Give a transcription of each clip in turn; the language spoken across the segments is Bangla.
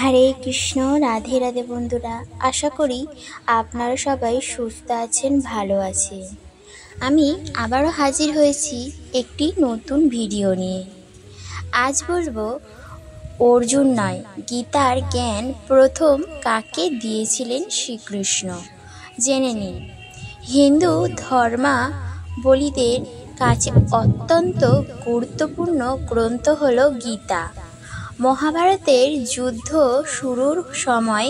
হরে কৃষ্ণ, রাধে রাধে বন্ধুরা। আশা করি আপনারা সবাই সুস্থ আছেন, ভালো আছেন। আমি আবারও হাজির হয়েছি একটি নতুন ভিডিও নিয়ে। আজ বলবো অর্জুন নয়, গীতার জ্ঞান প্রথম কাকে দিয়েছিলেন শ্রীকৃষ্ণ। জেনে নিন। হিন্দু ধর্মাবলীদের কাছে অত্যন্ত গুরুত্বপূর্ণ গ্রন্থ হল গীতা। মহাভারতের যুদ্ধ শুরুর সময়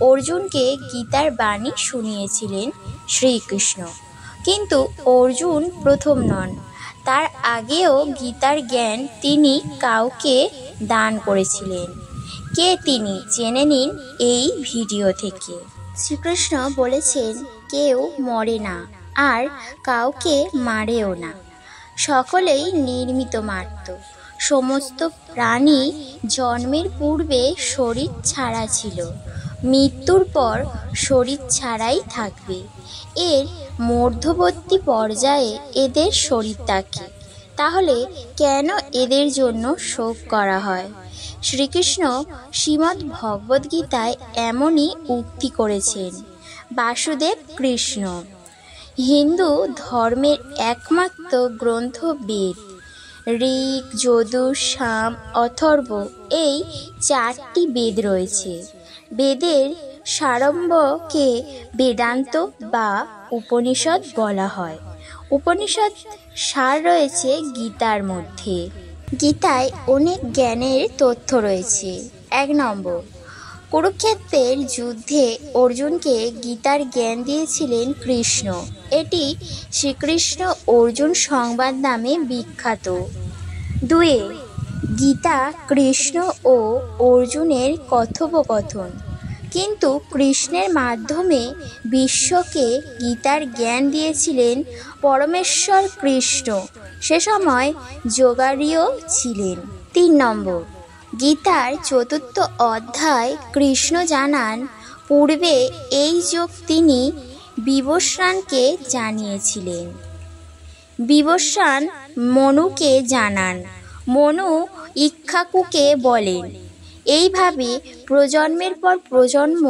অর্জুনকে গীতার বাণী শুনিয়েছিলেন শ্রীকৃষ্ণ। কিন্তু অর্জুন প্রথম নন, তার আগেও গীতার জ্ঞান তিনি কাউকে দান করেছিলেন। কে তিনি জেনে নিন এই ভিডিও থেকে। শ্রীকৃষ্ণ বলেছেন, কেউ মরে না আর কাউকে মারেও না, সকলেই নির্মিত মাত্র। সমস্ত প্রাণী জন্মের পূর্বে শরীর ছাড়া ছিল, মৃত্যুর পর শরীর ছাড়াই থাকবে। এর মধ্যবর্তী পর্যায়ে এদের শরীর থাকে, তাহলে কেন এদের জন্য শোক করা হয়? শ্রীকৃষ্ণ শ্রীমদ্ ভগবদ্গীতায় এমনই উক্তি করেছেন। বাসুদেব কৃষ্ণ। হিন্দু ধর্মের একমাত্র গ্রন্থ বেদ। ঋক, যজুর, সাম, অথর্ব এই 4টি বেদ রয়েছে। বেদের সারম্ভকে বেদান্ত বা উপনিষদ বলা হয়। উপনিষদ সার রয়েছে গীতার মধ্যে। গীতায় অনেক জ্ঞানের তথ্য রয়েছে। 1 নম্বর, কুরুক্ষেত্রের যুদ্ধে অর্জুনকে গীতার জ্ঞান দিয়েছিলেন কৃষ্ণ। এটি শ্রীকৃষ্ণ অর্জুন সংবাদ নামে বিখ্যাত। 2, গীতা কৃষ্ণ ও অর্জুনের কথোপকথন। কিন্তু কৃষ্ণের মাধ্যমে বিশ্বকে গীতার জ্ঞান দিয়েছিলেন পরমেশ্বর কৃষ্ণ। সে সময় যোগাড়ীও ছিলেন। 3 নম্বর, গীতার 4র্থ অধ্যায় কৃষ্ণ জানান, পূর্বে এই যোগ তিনি বিবস্বানকে জানিয়েছিলেন। বিবস্বান মনুকে জানান, মনু ইক্ষ্বাকুকে বলেন। এইভাবে প্রজন্মের পর প্রজন্ম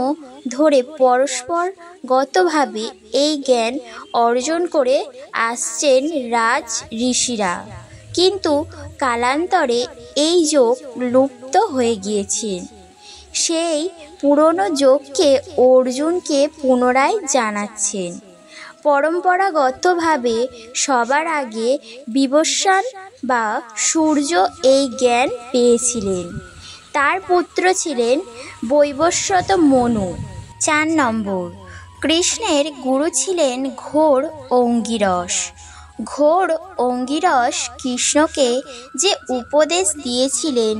ধরে পরস্পরগতভাবে এই জ্ঞান অর্জন করে আসছেন রাজ ঋষিরা। কিন্তু কালান্তরে এই যোগ লুপ্ত হয়ে গিয়েছে। সেই পুরনো যোগকে অর্জুনকে পুনরায় জানাচ্ছেন। পরম্পরাগতভাবে সবার আগে বিবস্বান বা সূর্য এই জ্ঞান পেয়েছিলেন। তার পুত্র ছিলেন বৈবস্বত মনু। 4 নম্বর, কৃষ্ণের গুরু ছিলেন ঘোর অঙ্গিরস। ঘোর অঙ্গিরস কৃষ্ণকে যে উপদেশ দিয়েছিলেন,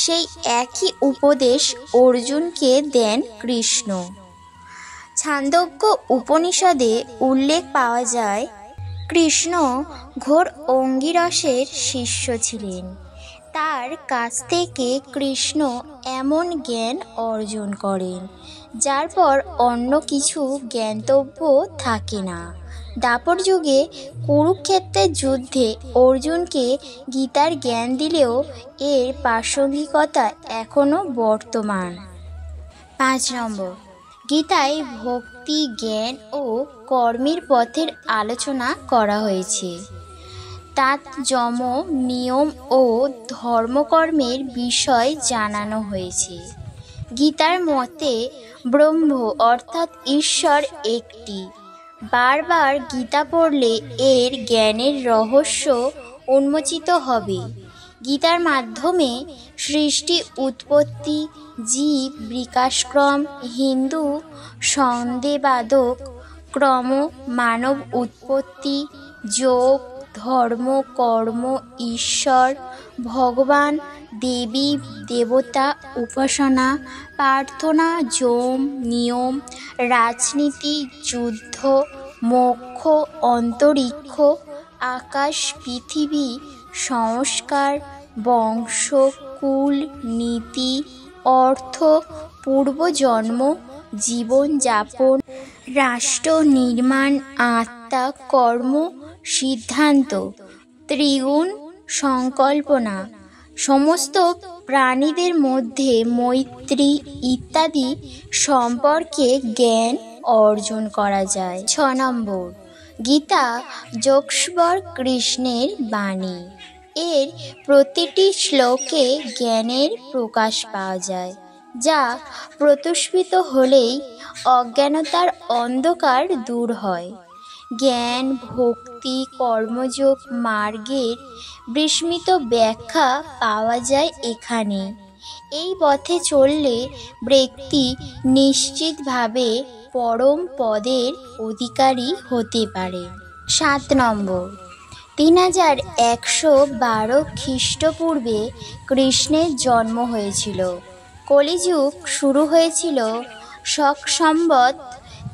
সেই একই উপদেশ অর্জুনকে দেন কৃষ্ণ। ছান্দোগ্য উপনিষদে উল্লেখ পাওয়া যায়, কৃষ্ণ ঘোর অঙ্গিরসের শিষ্য ছিলেন। তার কাছ থেকে কৃষ্ণ এমন জ্ঞান অর্জন করেন, যার পর অন্য কিছু জ্ঞাতব্য থাকে না। দ্বাপর যুগে কুরুক্ষেত্রের যুদ্ধে অর্জুনকে গীতার জ্ঞান দিলেও এর প্রাসঙ্গিকতা এখনও বর্তমান। 5 নম্বর, গীতায় ভক্তি, জ্ঞান ও কর্মের পথের আলোচনা করা হয়েছে। তাত যম, নিয়ম ও ধর্মকর্মের বিষয় জানানো হয়েছে। গীতার মতে ব্রহ্ম অর্থাৎ ঈশ্বর একটি। বারবার গীতা পড়লে এর জ্ঞানের রহস্য উন্মোচিত হবে। গীতার মাধ্যমে সৃষ্টি, উৎপত্তি, জীব বিকাশক্রম, হিন্দু সন্দেহবাদক ক্রম, মানব উৎপত্তি, যোগ, ধর্ম, কর্ম, ঈশ্বর, ভগবান, দেবী দেবতা, উপাসনা, প্রার্থনা, যম, নিয়ম, রাজনীতি, যুদ্ধ, মোক্ষ, অন্তরিক্ষ, আকাশ, পৃথিবী, সংস্কার, বংশ, কুল, নীতি, অর্থ, পূর্বজন্ম, জীবনযাপন, রাষ্ট্র নির্মাণ, আত্মা, কর্ম, সিদ্ধান্ত, ত্রিগুণ, সংকল্পনা, সমস্ত প্রাণীদের মধ্যে মৈত্রী ইত্যাদি সম্পর্কে জ্ঞান অর্জন করা যায়। 6 নম্বর, গীতা যোগেশ্বর কৃষ্ণের বাণী। এর প্রতিটি শ্লোকে জ্ঞানের প্রকাশ পাওয়া যায়, যা প্রস্ফুটিত হলেই অজ্ঞানতার অন্ধকার দূর হয়। জ্ঞান, ভক্তি, কর্মযোগ মার্গের বিস্মৃত ব্যাখ্যা পাওয়া যায় এখানে। এই পথে চললে ব্যক্তি নিশ্চিতভাবে পরম পদের অধিকারী হতে পারে। 7 নম্বর, 3112 খ্রিস্টপূর্বে কৃষ্ণের জন্ম হয়েছিল। কলিযুগ শুরু হয়েছিল শক সম্বত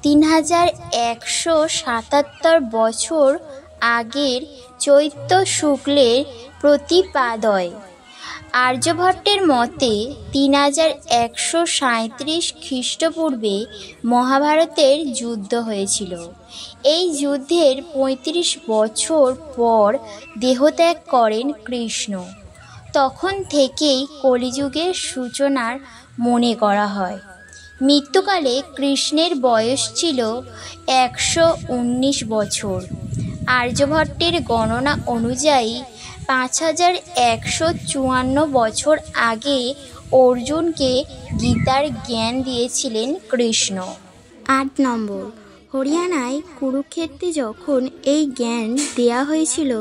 3177 বছর আগের চৈত্র শুক্লের প্রতিপাদয়। আর্যভট্টের মতে 3137 খ্রিস্টপূর্বে মহাভারতের যুদ্ধ হয়েছিল। এই যুদ্ধের 35 বছর পর দেহত্যাগ করেন কৃষ্ণ। তখন থেকেই কলিযুগের সূচনার মনে করা হয়। মৃত্যুকালে কৃষ্ণের বয়স ছিল 119 বছর। আর্যভট্টের গণনা অনুযায়ী 5154 বছর আগে অর্জুনকে গীতার জ্ঞান দিয়েছিলেন কৃষ্ণ। 8 নম্বর, হরিয়ানায় কুরুক্ষেত্রে যখন এই জ্ঞান দেয়া হয়েছিল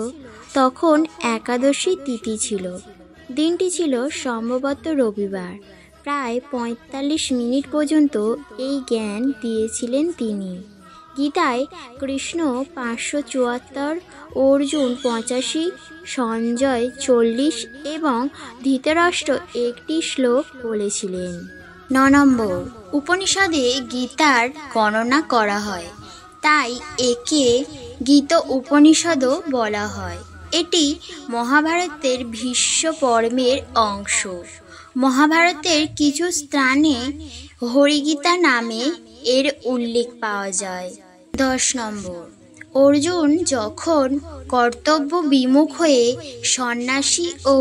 তখন একাদশী তিথি ছিল। দিনটি ছিল সম্ভবত রবিবার। প্রায় 45 মিনিট পর্যন্ত এই জ্ঞান দিয়েছিলেন তিনি। গীতায় কৃষ্ণ 574, অর্জুন 85, সঞ্জয় 40 এবং ধৃতরাষ্ট্র 1টি শ্লোক বলেছিলেন। 9 নম্বর, উপনিষদে গীতার গণনা করা হয়, তাই একে গীত উপনিষদও বলা হয়। এটি মহাভারতের ভীষ্ম পর্বের অংশ। মহাভারতের কিছু স্থানে হরিগীতা নামে এর উল্লেখ পাওয়া যায়। 10 নম্বর, অর্জুন যখন কর্তব্য বিমুখ হয়ে সন্ন্যাসী ও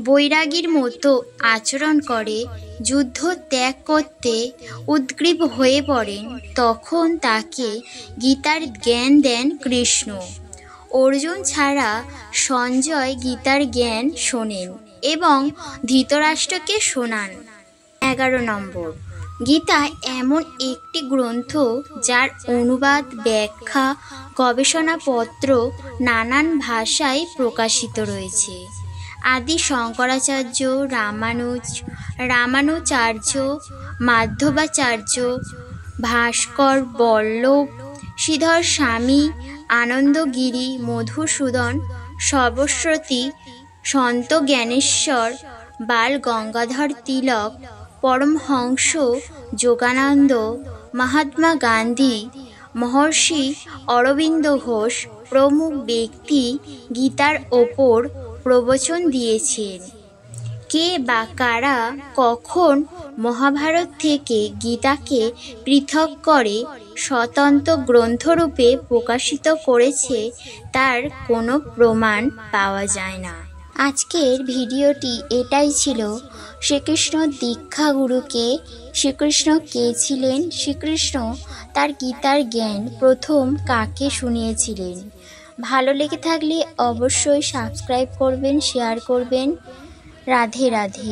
বৈরাগীর মতো আচরণ করে যুদ্ধ ত্যাগ করতে উদ্গ্রীব হয়ে পড়েন, তখন তাকে গীতার জ্ঞান দেন কৃষ্ণ। অর্জুন ছাড়া সঞ্জয় গীতার জ্ঞান শোনেন এবং ধৃতরাষ্ট্রকে শোনান। 11 নম্বর, গীতা এমন একটি গ্রন্থ যার অনুবাদ, ব্যাখ্যা, গবেষণাপত্র নানান ভাষায় প্রকাশিত রয়েছে। আদি শঙ্করাচার্য, রামানুচার্য, মাধবাচার্য, ভাস্কর, বল্লভ, শ্রীধর স্বামী, আনন্দগিরি, মধুসূদন সরস্বতী, সন্ত জ্ঞানেশ্বর, বাল গঙ্গাধর তিলক, পরমহংস যোগানন্দ, মহাত্মা গান্ধী, মহর্ষি অরবিন্দ ঘোষ প্রমুখ ব্যক্তি গীতার ওপর প্রবচন দিয়েছেন। কে বা কারা কখন মহাভারত থেকে গীতাকে পৃথক করে স্বতন্ত্র গ্রন্থরূপে প্রকাশিত করেছে তার কোনো প্রমাণ পাওয়া যায় না। আজকের ভিডিওটি এটাই ছিল। শ্রীকৃষ্ণ দীক্ষাগুরুকে শ্রীকৃষ্ণ কে ছিলেন? শ্রীকৃষ্ণ তার গীতার জ্ঞান প্রথম কাকে শুনিয়েছিলেন? ভালো লেগে থাকলে অবশ্যই সাবস্ক্রাইব করবেন, শেয়ার করবেন। রাধে রাধে।